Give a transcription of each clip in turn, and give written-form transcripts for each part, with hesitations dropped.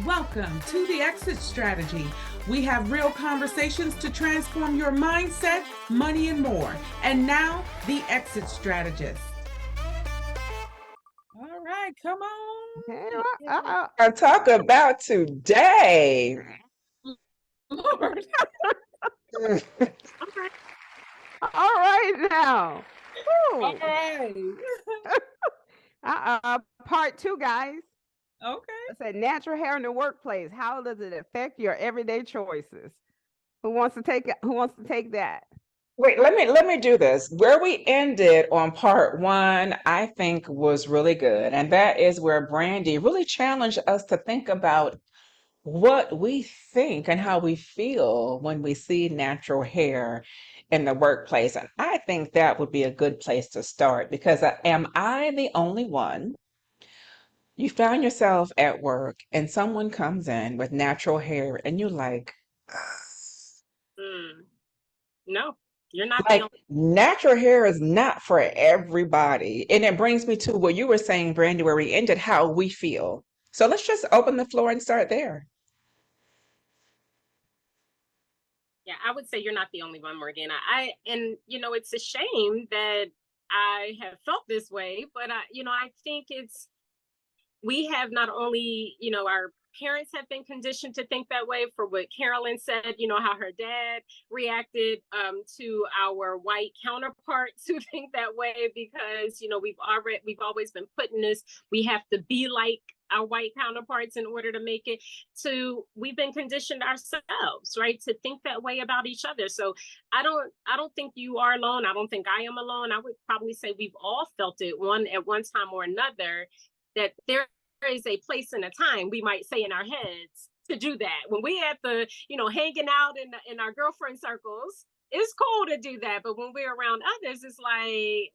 Welcome to the Exit Strategy. We have real conversations to transform your mindset, money, and more. And now, the Exit Strategist. All right, come on. I talk about today. Lord. All right now. All Woo. right. Part two, guys. Okay. I said natural hair in the workplace. How does it affect your everyday choices? Who wants to take it? Who wants to take that? Wait, let me do this. Where we ended on part one, I think was really good. And that is where Brandy really challenged us to think about what we think and how we feel when we see natural hair in the workplace. And I think that would be a good place to start because am I the only one? You found yourself at work and someone comes in with natural hair and you're Mm, no, you're not the like only. natural hair is not for everybody. And it brings me to what you were saying, Brandy, where we ended how we feel. So let's just open the floor and start there. Yeah, I would say you're not the only one, Morgana. And it's a shame that I have felt this way, but I think we have not only, our parents have been conditioned to think that way for what Carolyn said, how her dad reacted to our white counterparts who think that way because, we've always been put in this, we have to be like our white counterparts in order to make it we've been conditioned ourselves, right, to think that way about each other. So I don't think you are alone. I don't think I am alone. I would probably say we've all felt it at one time or another, that there is a place and a time, we might say in our heads, to do that. When we at the, hanging out in our girlfriend circles, it's cool to do that. But when we're around others, it's like,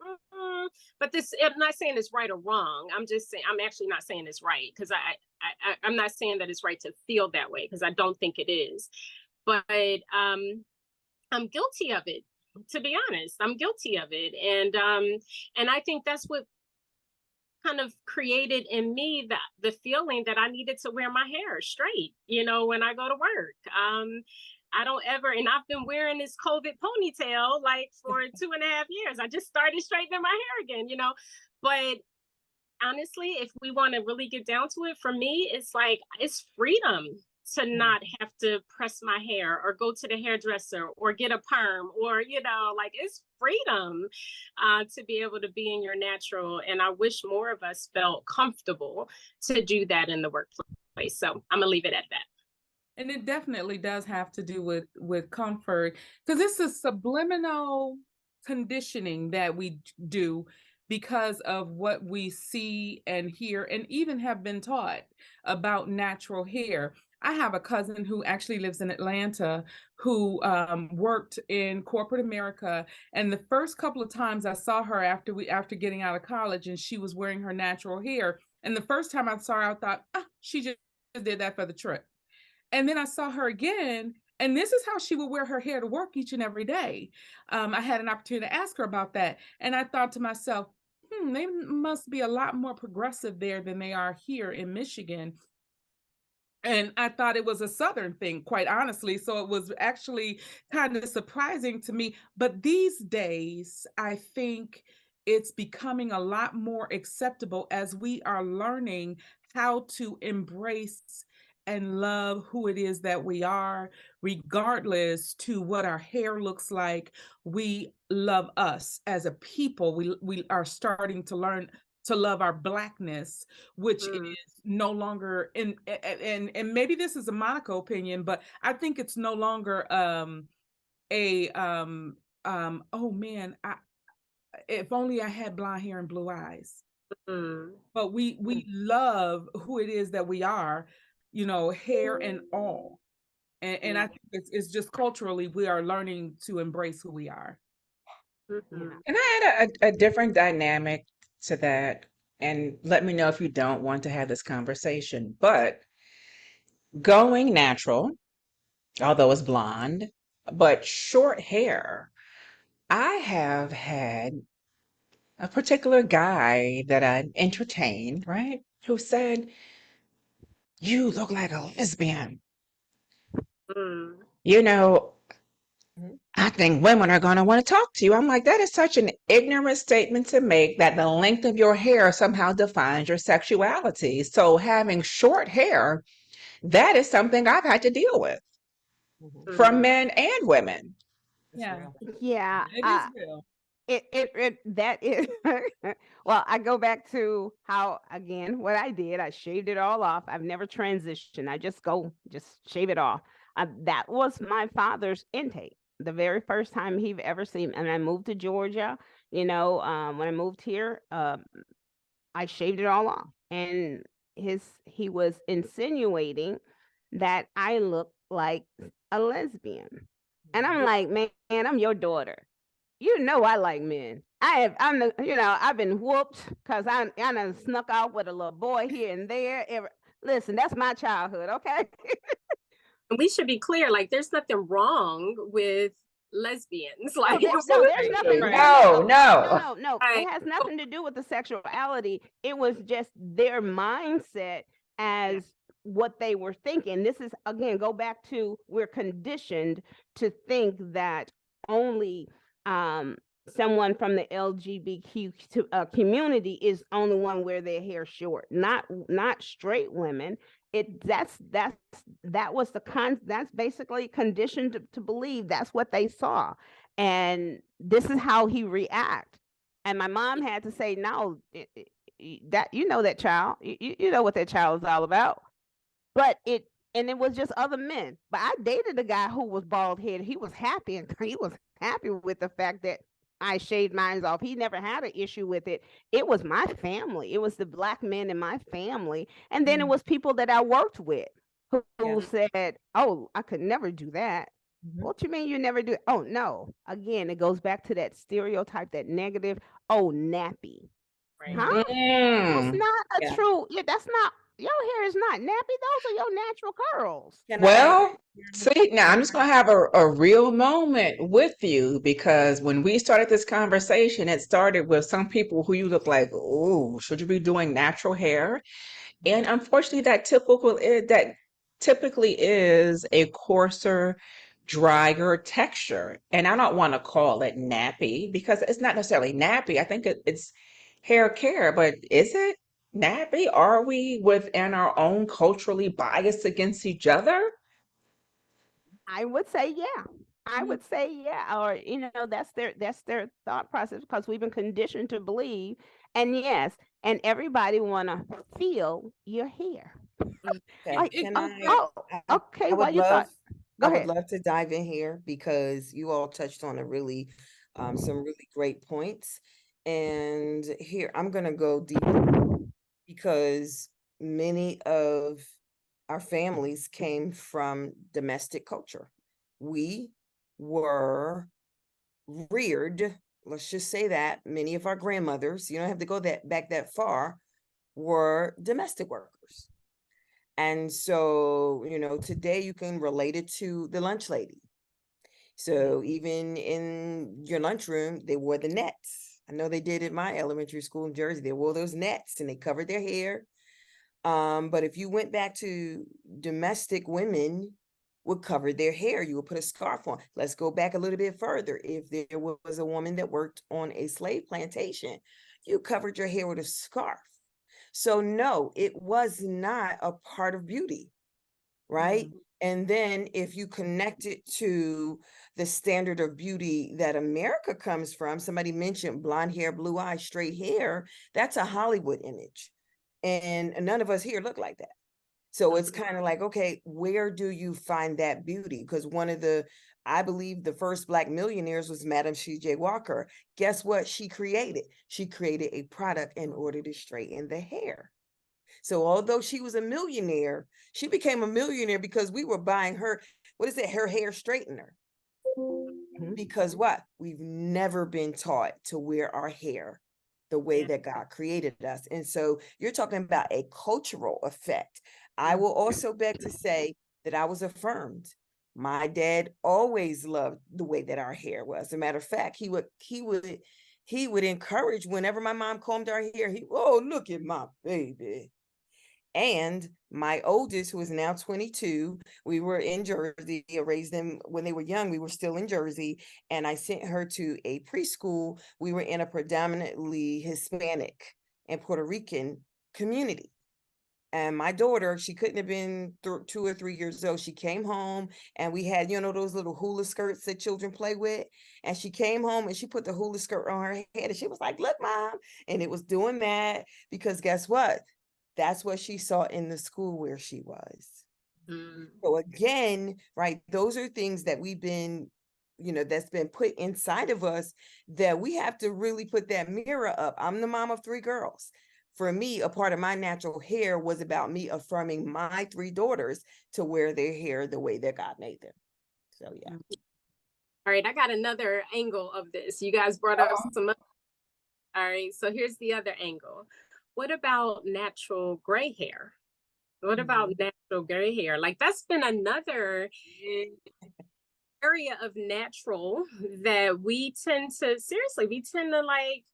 but this, I'm not saying it's right or wrong. I'm just saying, I'm actually not saying it's right because I'm not saying that it's right to feel that way because I don't think it is. But I'm guilty of it. To be honest, I'm guilty of it, and I think that's what kind of created in me the feeling that I needed to wear my hair straight, when I go to work. I don't ever, and I've been wearing this COVID ponytail like for 2.5 years. I just started straightening my hair again, but honestly, if we want to really get down to it, for me, it's like, it's freedom to not have to press my hair or go to the hairdresser or get a perm or, like, it's freedom to be able to be in your natural. And I wish more of us felt comfortable to do that in the workplace. So I'm gonna leave it at that. And it definitely does have to do with comfort because it's a subliminal conditioning that we do because of what we see and hear and even have been taught about natural hair. I have a cousin who actually lives in Atlanta who worked in corporate America, and the first couple of times I saw her after getting out of college, and she was wearing her natural hair. And the first time I saw her, I thought, she just did that for the trip. And then I saw her again, and this is how she would wear her hair to work each and every day. I had an opportunity to ask her about that, and I thought to myself, they must be a lot more progressive there than they are here in Michigan. And I thought it was a Southern thing, quite honestly. So it was actually kind of surprising to me. But these days, I think it's becoming a lot more acceptable as we are learning how to embrace and love who it is that we are, regardless to what our hair looks like. We love us as a people. We are starting to learn to love our blackness, which is no longer in, and maybe this is a Monica opinion, but I think it's no longer a oh man, if only I had blonde hair and blue eyes. But we love who it is that we are, hair and all. And I think it's just culturally we are learning to embrace who we are. And I add a different dynamic to that. And let me know if you don't want to have this conversation. But going natural, although it's blonde, but short hair, I have had a particular guy that I entertained, right? Who said, you look like a lesbian. Mm. You know, Mhm. I think women are going to want to talk to you. I'm like, that is such an ignorant statement to make that the length of your hair somehow defines your sexuality. So having short hair, that is something I've had to deal with Mhm. from Mm. men and women. That's Yeah, real. Yeah, it is real. that is well, I go back to how, again, what I did. I shaved it all off. I've never transitioned. I just shave it off. That was my father's intake. The very first time he ever seen me. And I moved to Georgia. When I moved here, I shaved it all off. And he was insinuating that I looked like a lesbian. And I'm like, man, I'm your daughter. You know I like men. I've been whooped because I done snuck out with a little boy here and there. Listen, that's my childhood, okay? And we should be clear, like there's nothing wrong with lesbians. Like, No, there's nothing. Absolutely. Right. No. It right. has nothing to do with the sexuality. It was just their mindset as what they were thinking. This is, again, go back to, we're conditioned to think that only someone from the community is only one wear their hair short. Not straight women. That's basically conditioned to believe that's what they saw, and this is how he react. And my mom had to say, no, that that child, you know what that child is all about. But it was just other men. But I dated a guy who was bald headed. He was happy, and he was happy with the fact that I shaved mine off. He never had an issue with it. It was my family. It was the black men in my family. And then it was people that I worked with who said, oh, I could never do that. Mhm. What you mean you never do? Oh, no. Again, it goes back to that stereotype, that negative. Oh, nappy. Right. Huh? That's Mm. not a Yeah. true. Yeah, that's not. Your hair is not nappy. Those are your natural curls. Can I Well, hear me? see, now I'm just going to have a real moment with you because when we started this conversation, it started with some people who you look like, oh, should you be doing natural hair? And unfortunately, that typically is a coarser, drier texture. And I don't want to call it nappy because it's not necessarily nappy. I think it's hair care, but is it nappy? Are we within our own culturally biased against each other? I would say, yeah. I Mhm. would say, yeah. Or that's their thought process, because we've been conditioned to believe. And yes, and everybody wanna feel your hair. Okay. Like, Can oh, okay. I would Well, you love thought. Go I would ahead. love to dive in here because you all touched on some really great points. And here I'm gonna go deeper because many of our families came from domestic culture. We were reared, let's just say that many of our grandmothers, you don't have to go back that far, were domestic workers. And so, today you can relate it to the lunch lady. So even in your lunchroom, they wore the nets. I know they did at my elementary school in Jersey. They wore those nets and they covered their hair. But if you went back to domestic, women would cover their hair. You would put a scarf on. Let's go back a little bit further. If there was a woman that worked on a slave plantation, you covered your hair with a scarf. So no, it was not a part of beauty, right? And then if you connect it to the standard of beauty that America comes from, somebody mentioned blonde hair, blue eyes, straight hair, that's a Hollywood image. And none of us here look like that. So it's kind of like, okay, where do you find that beauty? Because I believe the first Black millionaires was Madam C.J. Walker. Guess what she created? She created a product in order to straighten the hair. So although she was a millionaire, she became a millionaire because we were buying her, her hair straightener. Because what? We've never been taught to wear our hair the way that God created us. And so you're talking about a cultural effect. I will also beg to say that I was affirmed. My dad always loved the way that our hair was. As a matter of fact, he would encourage whenever my mom combed our hair, oh, look at my baby. And my oldest, who is now 22, we were in Jersey. I raised them when they were young. We were still in Jersey. And I sent her to a preschool. We were in a predominantly Hispanic and Puerto Rican community. And my daughter, she couldn't have been 2 or 3 years old. She came home and we had, those little hula skirts that children play with. And she came home and she put the hula skirt on her head and she was like, look, Mom. And it was doing that because guess what? That's what she saw in the school where she was. So again, right, those are things that we've been, that's been put inside of us that we have to really put that mirror up. I'm the mom of 3 girls. For me, a part of my natural hair was about me affirming my 3 daughters to wear their hair the way that God made them. So yeah. All right, I got another angle of this. You guys brought up some. All right, so here's the other angle. What about natural gray hair? What about natural gray hair? Like that's been another area of natural that we tend to like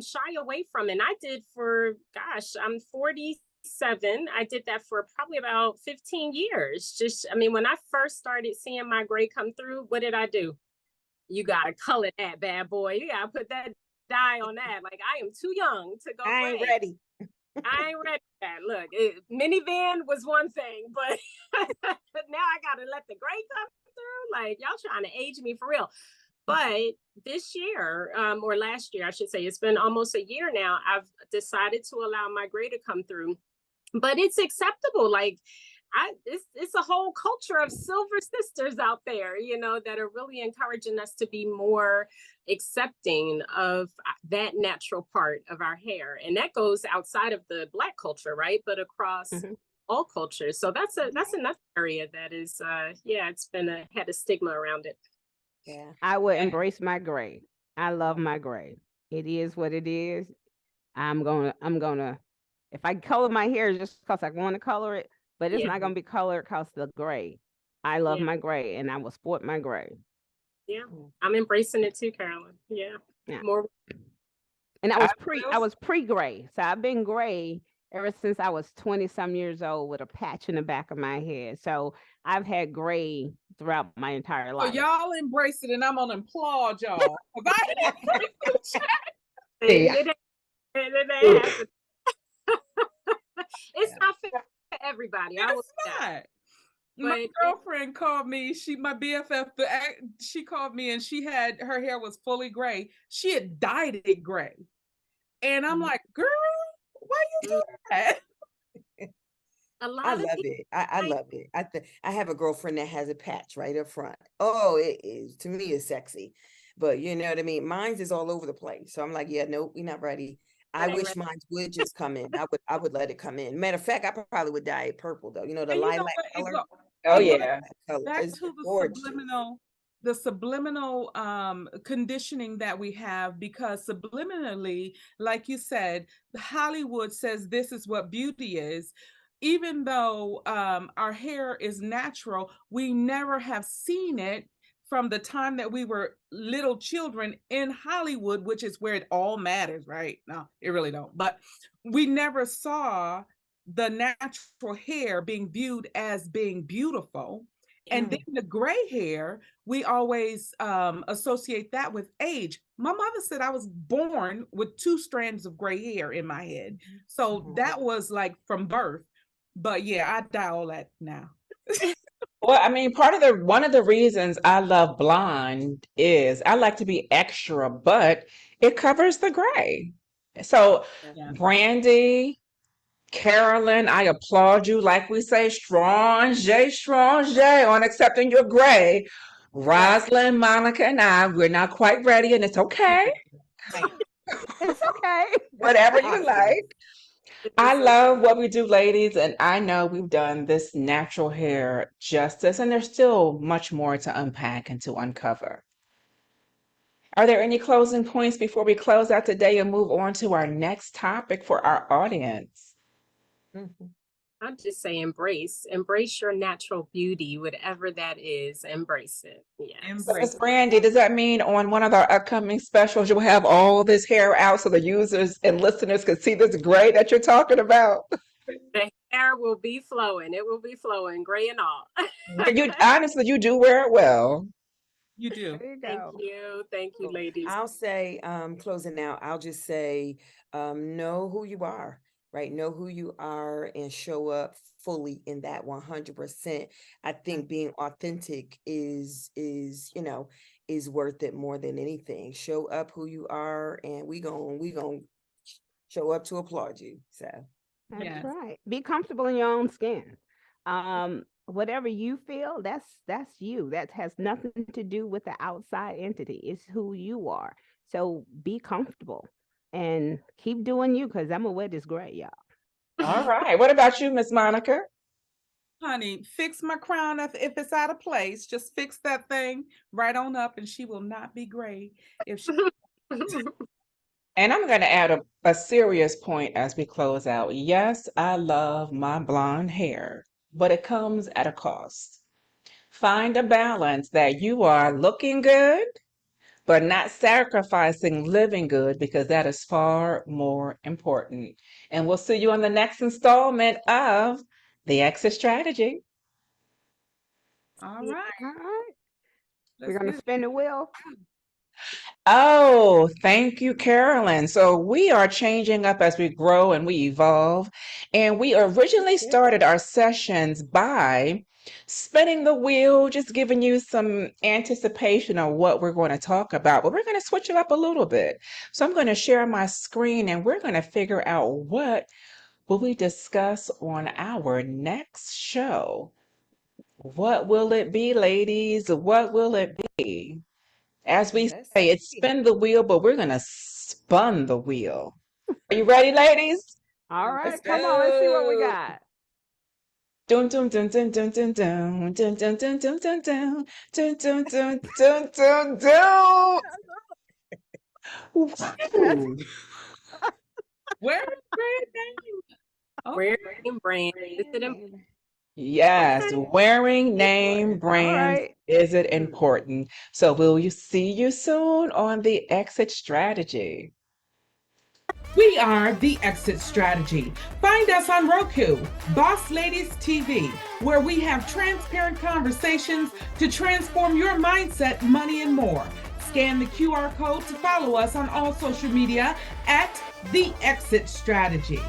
shy away from. And I did for, gosh, I'm 47. I did that for probably about 15 years. When I first started seeing my gray come through, what did I do? You gotta color that bad boy. You gotta put that dye on that. Like I am too young to go. I ain't ready. I ain't ready for that. Look, minivan was one thing, but now I gotta let the gray come through. Like y'all trying to age me for real. But this year, or last year, I should say, it's been almost a year now, I've decided to allow my gray to come through. But it's acceptable. Like it's a whole culture of silver sisters out there, that are really encouraging us to be more accepting of that natural part of our hair. And that goes outside of the Black culture, right? But across all cultures. So that's another area that is, it's had a stigma around it. Yeah, I would embrace my gray. I love my gray. It is what it is. I'm gonna, if I color my hair just because I want to color it, but it's not gonna be colored because the gray. I love my gray, and I will sport my gray. Yeah, I'm embracing it too, Carolyn. Yeah. More. And I was pre-gray, so I've been gray ever since I was 20-some years old with a patch in the back of my head. So I've had gray throughout my entire life. So y'all embrace it, and I'm gonna applaud y'all. It's not fair for everybody. It's not. My girlfriend called me. My BFF. She called me, and her hair was fully gray. She had dyed it gray, and I'm like, "Girl, why you do that?" I love it. I love it. I have a girlfriend that has a patch right up front. Oh, it is, to me, it's sexy. But you know what I mean? Mine's is all over the place. So I'm like, yeah, nope, we're not ready. I wish mine would just come in. I would let it come in. Matter of fact, I probably would dye it purple though. The lilac color. Oh yeah. Back to the subliminal conditioning that we have, because subliminally, like you said, Hollywood says this is what beauty is. Even though our hair is natural, we never have seen it from the time that we were little children in Hollywood, which is where it all matters, right? No, it really don't. But we never saw the natural hair being viewed as being beautiful. And then the gray hair, we always associate that with age. My mother said I was born with 2 strands of gray hair in my head. So that was like from birth. But yeah, I dye all that now. Well, one of the reasons I love blonde is I like to be extra, but it covers the gray. So Brandy, Carolyn, I applaud you. Like we say, strong J on accepting your gray. Rosalind, Monica, and I, we're not quite ready, and it's okay. It's okay. Whatever you like. I love what we do, ladies, and I know we've done this natural hair justice, and there's still much more to unpack and to uncover. Are there any closing points before we close out today and move on to our next topic for our audience? I'd just say embrace your natural beauty, whatever that is. Embrace it. Yeah. So, Ms. Brandy, does that mean on one of our upcoming specials you'll have all this hair out so the users and listeners can see this gray that you're talking about? Hair will be flowing. It will be flowing, gray and all. You honestly, you do wear it well. You do. There you Thank go. you. Thank you, ladies. I'll say, closing out, I'll just say, know who you are, right? Know who you are and show up fully in that 100%. I think being authentic is worth it more than anything. Show up who you are, and we gon' show up to applaud you. So. That's Yes. right. Be comfortable in your own skin. Whatever you feel, that's you. That has nothing to do with the outside entity. It's who you are. So be comfortable and keep doing you, because I'm gonna wear this gray, y'all. All right. What about you, Miss Monica? Honey, fix my crown if it's out of place. Just fix that thing right on up, and she will not be gray if she. And I'm going to add a serious point as we close out. Yes, I love my blonde hair, but it comes at a cost. Find a balance that you are looking good, but not sacrificing living good, because that is far more important. And we'll see you on the next installment of The Exit Strategy. All right. All right. We're Let's gonna get spin the wheel. Oh, thank you, Carolyn. So we are changing up as we grow and we evolve. And we originally Yeah. started our sessions by spinning the wheel, just giving you some anticipation of what we're going to talk about. But we're going to switch it up a little bit. So I'm going to share my screen and we're going to figure out what will we discuss on our next show. What will it be, ladies? What will it be? As we Let's say, it's see. spin the wheel, but we're going to spun the wheel. Are you ready, ladies? All Let's right, come on, let's see what we go. got. Dun dun dun dun dun dun dun dun dun dun dun dun dun dun dun dun dun dun dun. Ooh. where is brand name? Wearing Okay. brand. Is it Yes, important? wearing name Important. All brands, right. is it important? So will you see you soon on the exit strategy? We are The Exit Strategy. Find us on Roku, Boss Ladies TV, where we have transparent conversations to transform your mindset, money, and more. Scan the QR code to follow us on all social media at The Exit Strategy.